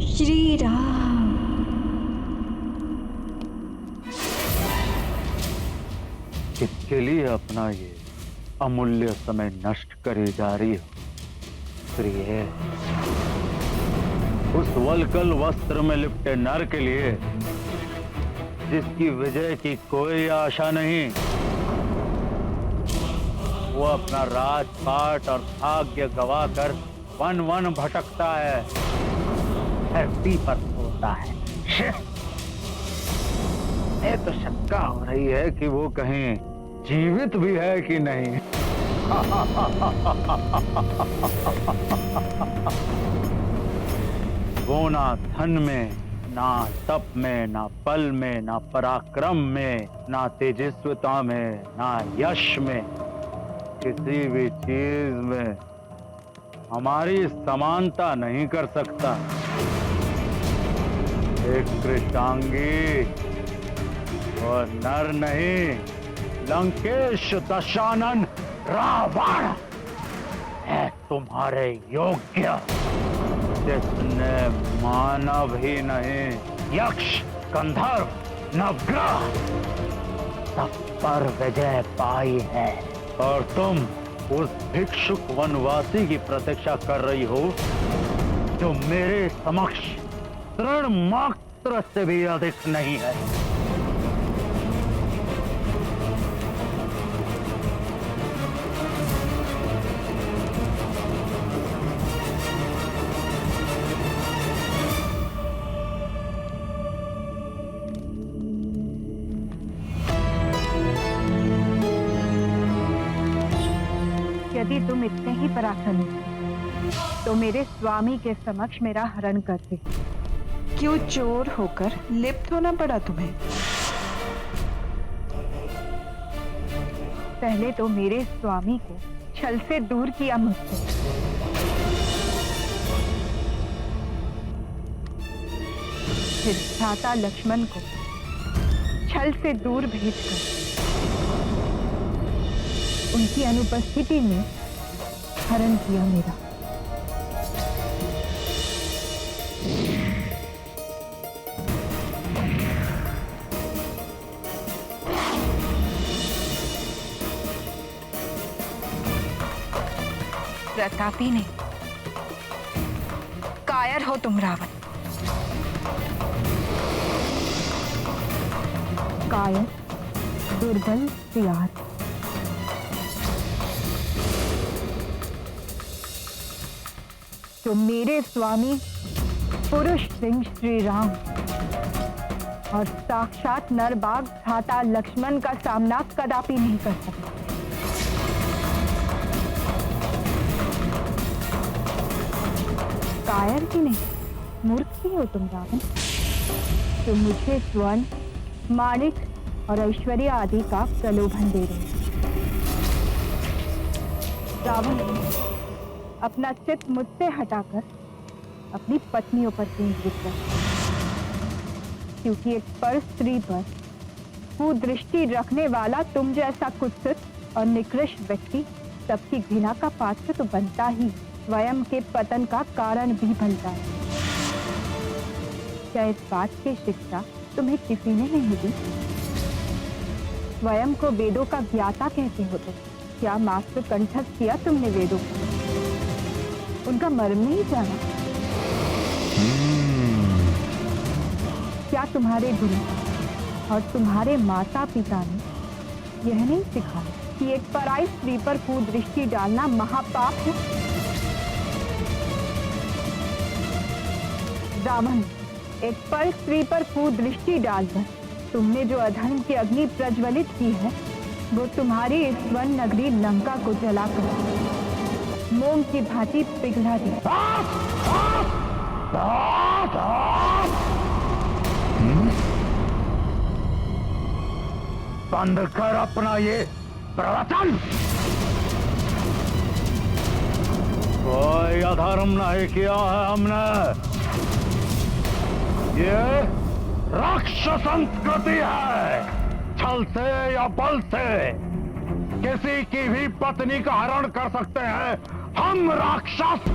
श्री राम। किसके लिए अपना ये अमूल्य समय नष्ट करी जा रही हो प्रिय? उस वलकल वस्त्र में लिपटे नर के लिए जिसकी विजय की कोई आशा नहीं, वो अपना राजपाट और भाग्य गवाकर वन वन भटकता है, धरती पर सोता है। ये तो शंका हो रही है कि वो कहीं जीवित भी है कि नहीं। वो ना धन में, ना तप में, ना बल में, ना पराक्रम में, ना तेजस्विता में, ना यश में, किसी भी चीज में हमारी समानता नहीं कर सकता। एक कृष्णांगी और नर नहीं, लंकेश दशानन रावण है तुम्हारे योग्य, जिसने मानव ही नहीं, यक्ष, गंधर्व, नवग्रह सब पर विजय पाई है। और तुम उस भिक्षुक वनवासी की प्रतीक्षा कर रही हो जो मेरे समक्ष तृण मात्र से भी अधिक नहीं है। यदि तुम इतने ही पराक्रमी हो तो मेरे स्वामी के समक्ष मेरा हरण करते। क्यों चोर होकर लिप्त होना पड़ा तुम्हें? पहले तो मेरे स्वामी को छल से दूर किया मुझसे, फिर भ्राता लक्ष्मण को छल से दूर भेजकर उनकी अनुपस्थिति में हरण किया मेरा। प्रतापी नहीं, कायर हो तुम रावण। कायर, दुर्बल, सियार। तो मेरे स्वामी पुरुष सिंह श्री राम और साक्षात नरबाग भ्राता लक्ष्मण का सामना कदापि नहीं कर सकता। कायर ही नहीं, मूर्ख ही हो तुम रावण, तो मुझे स्वर्ण, माणिक और ऐश्वर्य आदि का प्रलोभन दे रहे हो। रावण, अपना चित्त मुझसे हटाकर अपनी पत्नियों पर केंद्रित कर, क्योंकि एक पर स्त्री पर कुदृष्टि रखने वाला तुम जैसा कुत्सित और निकृष्ट व्यक्ति सबकी घृणा का पात्र तो बनता ही, स्वयं के पतन का कारण भी बनता है। क्या इस बात की शिक्षा तुम्हें किसी ने नहीं दी? स्वयं को वेदों का ज्ञाता कहते हो तो क्या मात्र कंठस्थ किया तुमने वेदों को? उनका मर्म नहीं जाना? क्या तुम्हारे गुरु और तुम्हारे माता पिता ने यह नहीं सिखाया कि एक पराई स्त्री पर कुदृष्टि डालना महापाप है? रावण, एक पर स्त्री पर कुदृष्टि डालकर तुमने जो अधर्म की अग्नि प्रज्वलित की है, वो तुम्हारी इस वन नगरी लंका को जलाकर मोम की भांति पिघला दी। बंद कर अपना ये प्रवचन। कोई अधर्म नहीं किया है हमने। ये राक्षस संस्कृति है। छल से या बल से किसी की भी पत्नी का हरण कर सकते हैं हम राक्षस।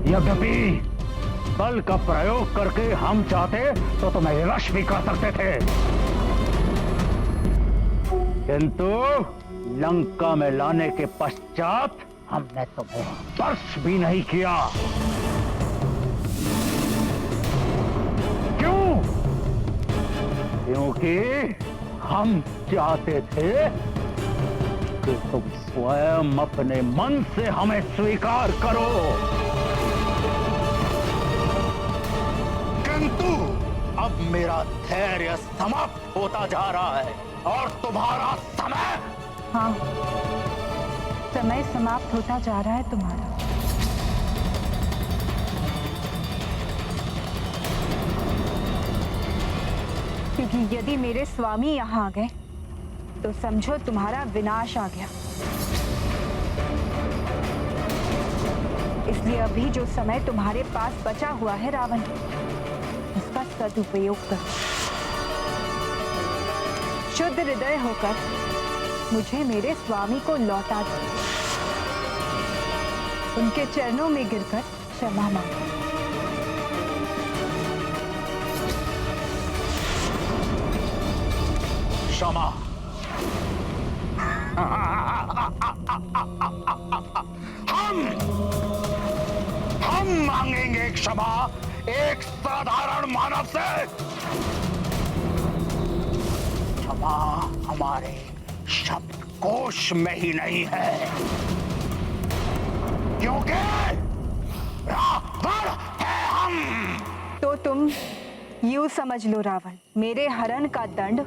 यद्यपि बल का प्रयोग करके हम चाहते तो तुम्हें विवश भी कर सकते थे, किंतु लंका में लाने के पश्चात हमने तुम्हें स्पर्श भी नहीं किया। क्यों? क्योंकि हम चाहते थे कि तुम स्वयं अपने मन से हमें स्वीकार करो। किंतु अब मेरा धैर्य समाप्त होता जा रहा है और तुम्हारा समय। हाँ, समय समाप्त होता जा रहा है तुम्हारा। क्योंकि यदि मेरे स्वामी यहाँ आ गए तो समझो तुम्हारा विनाश आ गया। इसलिए अभी जो समय तुम्हारे पास बचा हुआ है रावण, उसका सदुपयोग करो। शुद्ध हृदय होकर मुझे मेरे स्वामी को लौटा दो। उनके चरणों में गिरकर क्षमा मांगो। क्षमा? हम मांगेंगे क्षमा एक साधारण मानव से? क्षमा हमारे शब्दकोश में ही नहीं है, क्योंकि रावण है हम। तो तुम यूं समझ लो रावण, मेरे हरण का दंड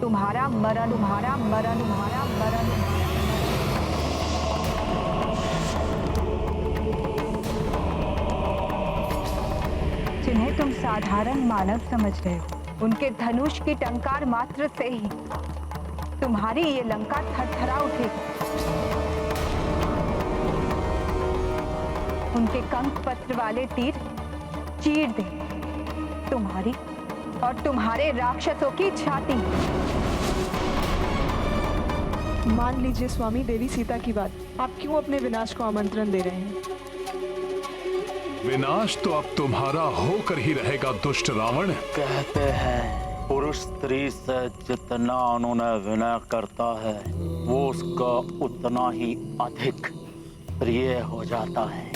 तुम्हारा मरण, तुम्हारा मरण, तुम्हारा मरण। जिन्हें तुम साधारण मानव समझ रहे हो, उनके धनुष की टंकार मात्र से ही तुम्हारी ये लंका थरथरा उठेगी। उनके कंक पत्र वाले तीर चीर दे तुम्हारी और तुम्हारे राक्षसों की छाती। मान लीजिए स्वामी, देवी सीता की बात, आप क्यों अपने विनाश को आमंत्रण दे रहे हैं? विनाश तो अब तुम्हारा होकर ही रहेगा दुष्ट रावण। कहते हैं पुरुष स्त्री से जितना उन्होंने विनय करता है वो उसका उतना ही अधिक प्रिय हो जाता है,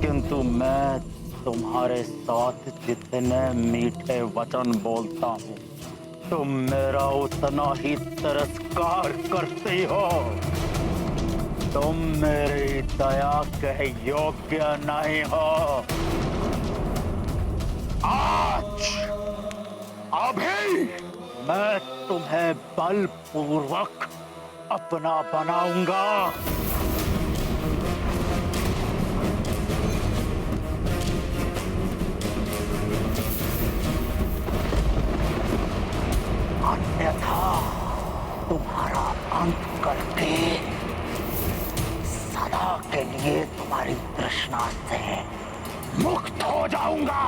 किंतु मैं तुम्हारे साथ जितने मीठे वचन बोलता हूँ तुम मेरा उतना ही तिरस्कार करती हो। तुम मेरी दया के योग्य नहीं हो। आज अभी मैं तुम्हें बलपूर्वक अपना बनाऊंगा। अन्यथा तुम्हारा अंत करके सदा के लिए तुम्हारी तृष्णा से मुक्त हो जाऊंगा।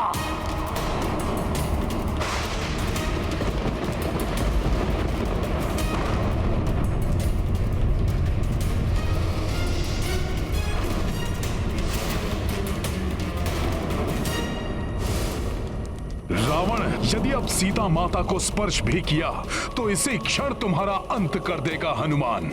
रावण, यदि अब सीता माता को स्पर्श भी किया तो इसी क्षण तुम्हारा अंत कर देगा हनुमान।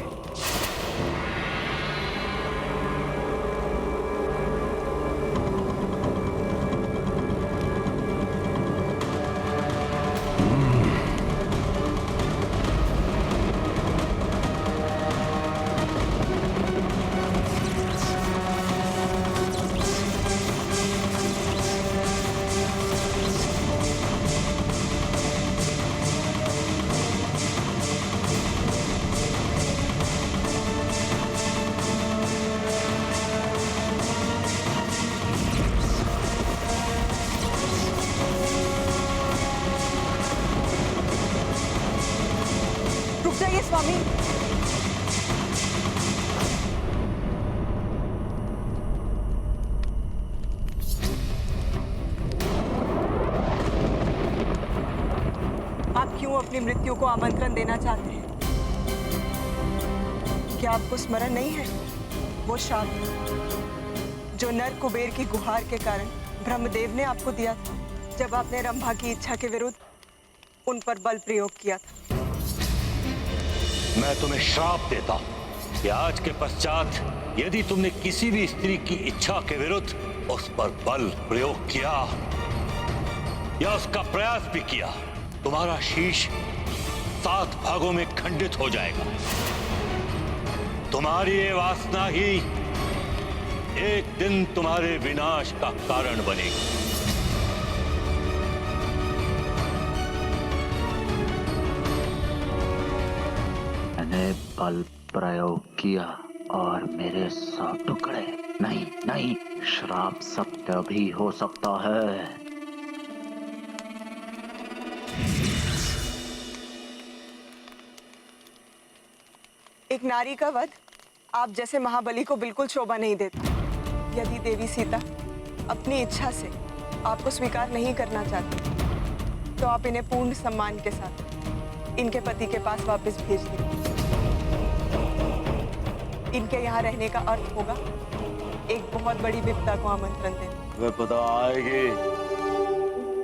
जाइए स्वामी। आप क्यों अपनी मृत्यु को आमंत्रण देना चाहते हैं? क्या आपको स्मरण नहीं है वो शाप जो नर कुबेर की गुहार के कारण ब्रह्मदेव ने आपको दिया था, जब आपने रंभा की इच्छा के विरुद्ध उन पर बल प्रयोग किया था। मैं तुम्हें श्राप देता हूं कि आज के पश्चात यदि तुमने किसी भी स्त्री की इच्छा के विरुद्ध उस पर बल प्रयोग किया या उसका प्रयास भी किया, तुम्हारा शीश 7 भागों में खंडित हो जाएगा। तुम्हारी ये वासना ही एक दिन तुम्हारे विनाश का कारण बनेगी। मैंने बल प्रयोग किया और मेरे 100 टुकड़े नहीं नहीं, श्राप सत्य भी हो सकता है। एक नारी का वध आप जैसे महाबली को बिल्कुल शोभा नहीं देता। यदि देवी सीता अपनी इच्छा से आपको स्वीकार नहीं करना चाहती, तो आप इन्हें पूर्ण सम्मान के साथ इनके पति के पास वापस भेज दें। इनके यहाँ रहने का अर्थ होगा एक बहुत बड़ी विपदा को आमंत्रण देना। विपदा आएगी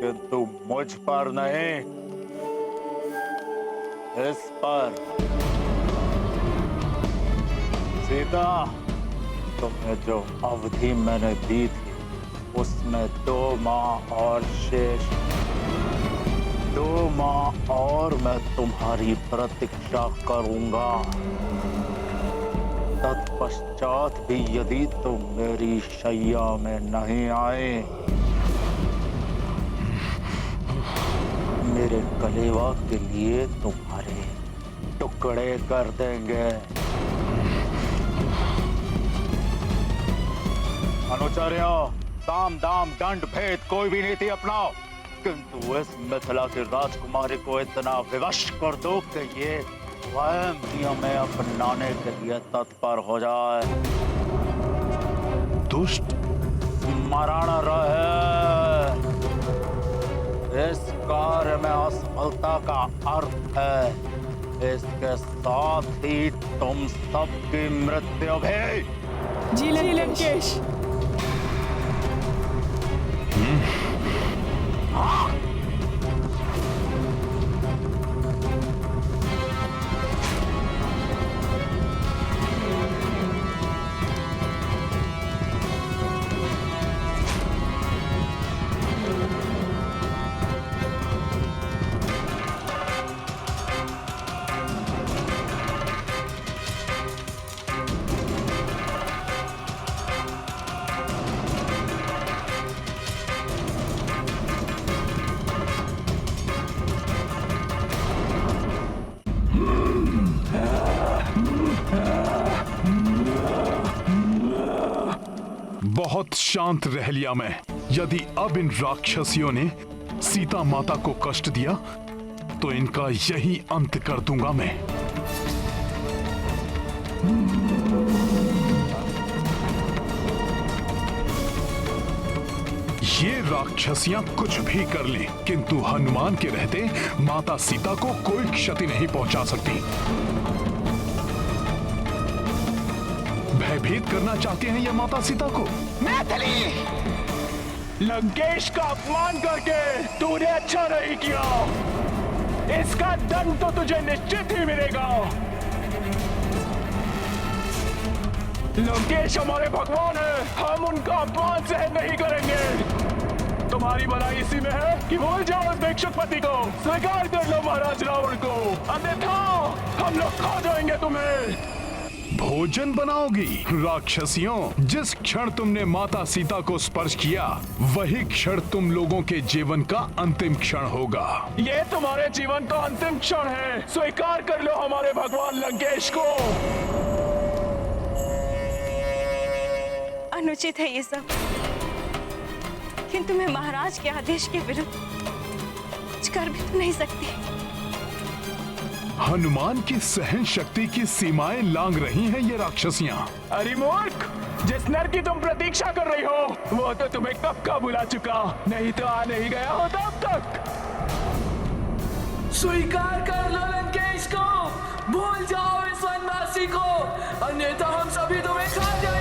किंतु मुझ पर नहीं, इस पर। सीता, तुम्हें जो अवधि मैंने दी थी उसमें 2 माह और शेष। 2 माह और मैं तुम्हारी प्रतीक्षा करूंगा। तत्पश्चात भी यदि तुम मेरी शैया में नहीं आए, मेरे कलेवा के लिए तुम्हारे टुकड़े कर देंगे। अनुचर्यों, साम दाम दंड भेद कोई भी नीति अपनाओ, किंतु इस मिथिला की राजकुमारी को इतना विवश कर दो कि ये स्वयं नियमें अपनाने के लिए तत्पर हो जाए। दुष्ट मरण रहे। इस कार्य में असफलता का अर्थ है इसके साथ ही तुम सबकी मृत्यु भी। जी लंकेश। बहुत शांत रह लिया मैं। यदि अब इन राक्षसियों ने सीता माता को कष्ट दिया तो इनका यही अंत कर दूंगा मैं। ये राक्षसियां कुछ भी कर लें, किंतु हनुमान के रहते माता सीता को कोई क्षति नहीं पहुंचा सकती। भयभीत करना चाहते हैं ये माता सीता को। मैथिली, लंकेश का अपमान करके तूने अच्छा नहीं किया। इसका दंड तो तुझे निश्चित ही मिलेगा। लंकेश हमारे भगवान है, हम उनका अपमान सहन नहीं करेंगे। तुम्हारी भलाई इसी में है कि भूल जाओ उस भिक्षुकपति को, स्वीकार कर लो महाराज रावण को, अन्यथा हम लोग खा जाएंगे तुम्हें। भोजन बनाओगी राक्षसियों? जिस क्षण तुमने माता सीता को स्पर्श किया वही क्षण तुम लोगों के जीवन का अंतिम क्षण होगा। ये तुम्हारे जीवन का अंतिम क्षण है, स्वीकार कर लो हमारे भगवान लंकेश को। अनुचित है ये सब, किंतु मैं महाराज के आदेश के विरुद्ध कुछ कर भी तो नहीं सकती। हनुमान की सहन शक्ति की सीमाएं लांघ रही हैं ये राक्षसियां। अरे मूर्ख, जिस नर की तुम प्रतीक्षा कर रही हो वो तो तुम्हें कब का बुला चुका, नहीं तो आ नहीं गया होता अब तक। स्वीकार कर लो लंकेश को, भूल जाओ इस वनवासी को, अन्यथा हम सभी तुम्हें खा जाएंगे।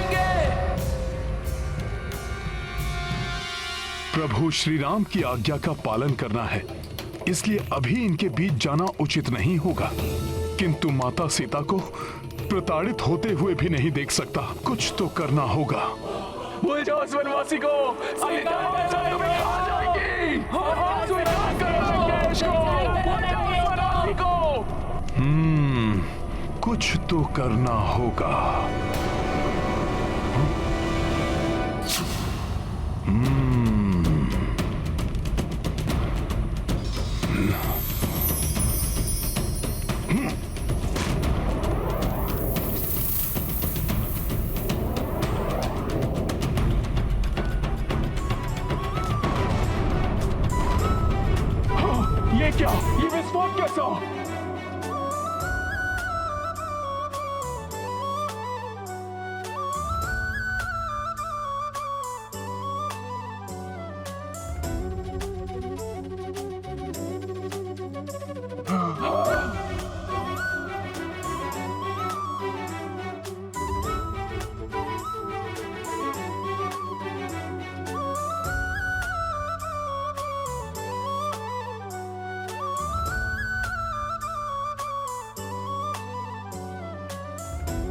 प्रभु श्री राम की आज्ञा का पालन करना है, इसलिए अभी इनके बीच जाना उचित नहीं होगा। किंतु माता सीता को प्रताड़ित होते हुए भी नहीं देख सकता, कुछ तो करना होगा। भूल जाओ उस वनवासी को, सीता हमेशा तुम्हें खा जाएगी। स्वीकार करो लंकेश को, भूल जाओ उस वनवासी को। कुछ तो करना होगा। ये क्या? ये विस्फोट कैसा?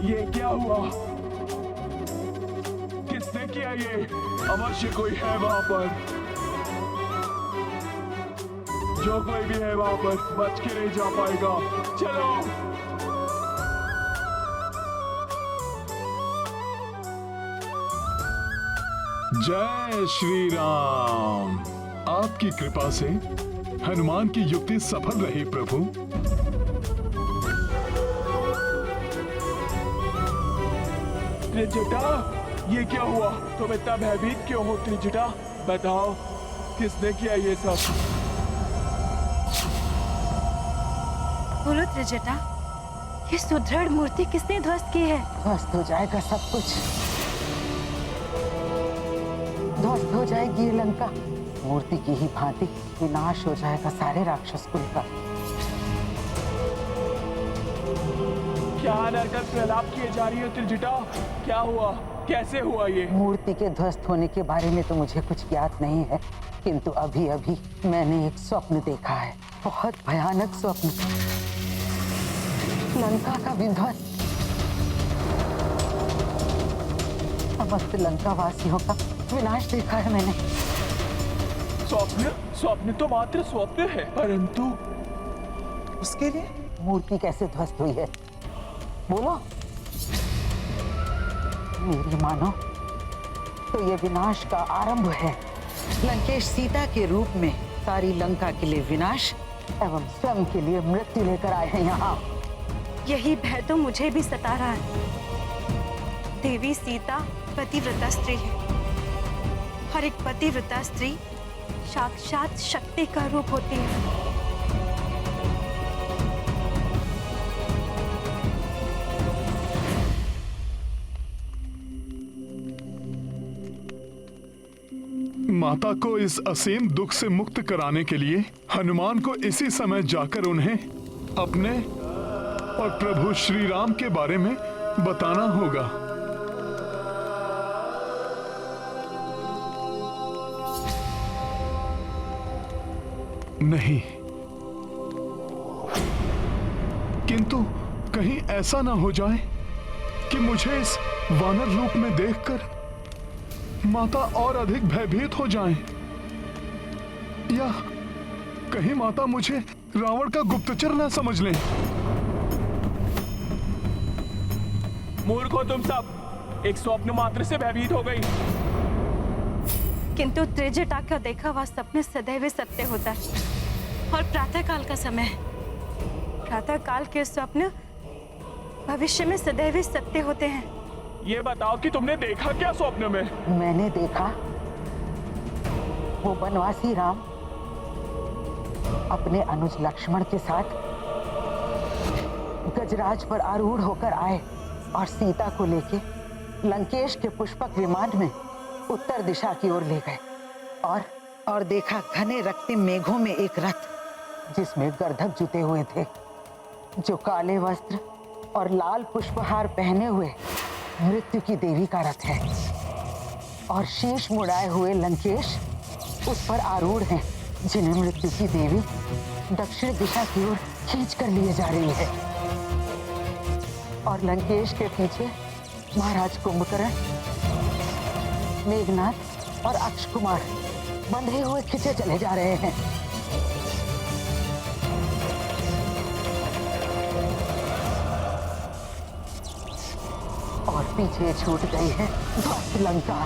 ये क्या हुआ? किसने किया ये? अवश्य कोई है वहां पर। जो कोई भी है वहां पर बच के नहीं जा पाएगा। चलो। जय श्री राम। आपकी कृपा से हनुमान की युक्ति सफल रही प्रभु। त्रिजटा, ये क्या हुआ? तुम इतना भयभीत क्यों हो त्रिजटा? बताओ, किसने किया ये सब? बोलो त्रिजटा, ये सुदृढ़ मूर्ति किसने ध्वस्त की है? ध्वस्त हो जाएगा सब कुछ, ध्वस्त हो जाएगी ये लंका। मूर्ति की ही भांति विनाश हो जाएगा सारे राक्षस कुल का। क्या अनर्गल प्रलाप किए जा रही है त्रिजटा? क्या हुआ? कैसे हुआ ये? मूर्ति के ध्वस्त होने के बारे में तो मुझे कुछ ज्ञात नहीं है, किंतु अभी अभी मैंने एक स्वप्न देखा है, बहुत भयानक स्वप्न। लंका का विध्वंस, समस्त लंका वासियों का विनाश देखा है मैंने। स्वप्न? स्वप्न तो मात्र स्वप्न है, परंतु उसके लिए मूर्ति कैसे ध्वस्त हुई है? बोलो। मेरी मानो तो ये विनाश का आरंभ है। लंकेश सीता के रूप में सारी लंका के लिए विनाश एवं स्वयं के लिए मृत्यु लेकर आए हैं यहाँ। यही भय तो मुझे भी सता रहा है। देवी सीता पतिव्रता स्त्री है और एक पतिव्रता स्त्री साक्षात शक्ति का रूप होती है। माता को इस असीम दुख से मुक्त कराने के लिए हनुमान को इसी समय जाकर उन्हें अपने और प्रभु श्री राम के बारे में बताना होगा। नहीं, किंतु कहीं ऐसा ना हो जाए कि मुझे इस वानर रूप में देखकर माता और अधिक भयभीत हो जाएं, या कहीं माता मुझे रावण का गुप्तचर ना समझ लें। मूर्ख हो तुम सब, एक स्वप्न मात्र से भयभीत हो गई। किंतु त्रिजटा का देखा हुआ सपने सदैव सत्य होता है और प्रातःकाल का समय है। प्रातःकाल के स्वप्न भविष्य में सदैव सत्य होते हैं। ये बताओ कि तुमने देखा क्या स्वप्न में? मैंने देखा वो वनवासी राम अपने अनुज लक्ष्मण के साथ गजराज पर आरूढ़ होकर आए और सीता को लेके लंकेश के पुष्पक विमान में उत्तर दिशा की ओर ले गए और देखा घने रक्तिम मेघों में एक रथ जिसमें गर्दभ जुते हुए थे, जो काले वस्त्र और लाल पुष्पहार पहने हुए मृत्यु की देवी का रथ है, और शीश मुड़ाए हुए लंकेश उस पर आरूढ़ हैं, जिन्हें मृत्यु की देवी दक्षिण दिशा की ओर खींच कर लिए जा रही है। और लंकेश के पीछे महाराज कुंभकर्ण, मेघनाथ और अक्ष कुमार बंधे हुए खींचे चले जा रहे हैं। और पीछे छूट गई है ध्वस्त लंका,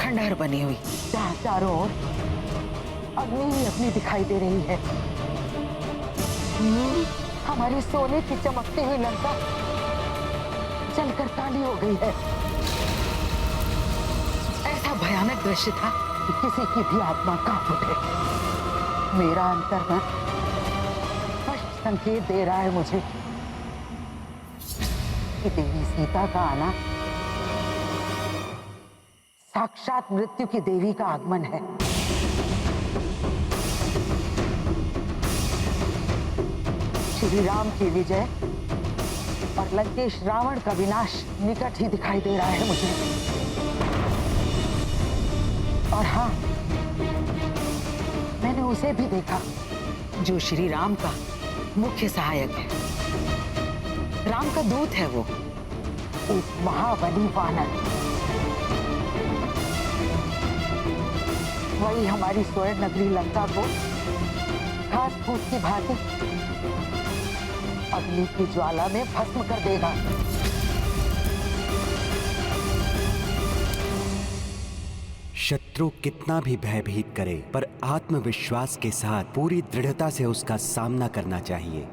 खंडहर बनी हुई, जहाँ चारों ओर अग्नि ही अग्नि दिखाई दे रही है। हमारी सोने की चमकती हुई लंका जलकर काली हो गई है। ऐसा भयानक दृश्य था कि किसी की भी आत्मा कांप उठे। मेरा अंतर्मन स्पष्ट संकेत दे रहा है मुझे कि देवी सीता का आना साक्षात मृत्यु की देवी का आगमन है। श्री राम की विजय और लंकेश रावण का विनाश निकट ही दिखाई दे रहा है मुझे। और हाँ, मैंने उसे भी देखा जो श्री राम का मुख्य सहायक है। राम का दूत है वो, एक महाबली वानर। वही हमारी स्वर्ण नगरी लंका को घास फूस की भांति अग्नि की ज्वाला में भस्म कर देगा। शत्रु कितना भी भयभीत करे, पर आत्मविश्वास के साथ पूरी दृढ़ता से उसका सामना करना चाहिए।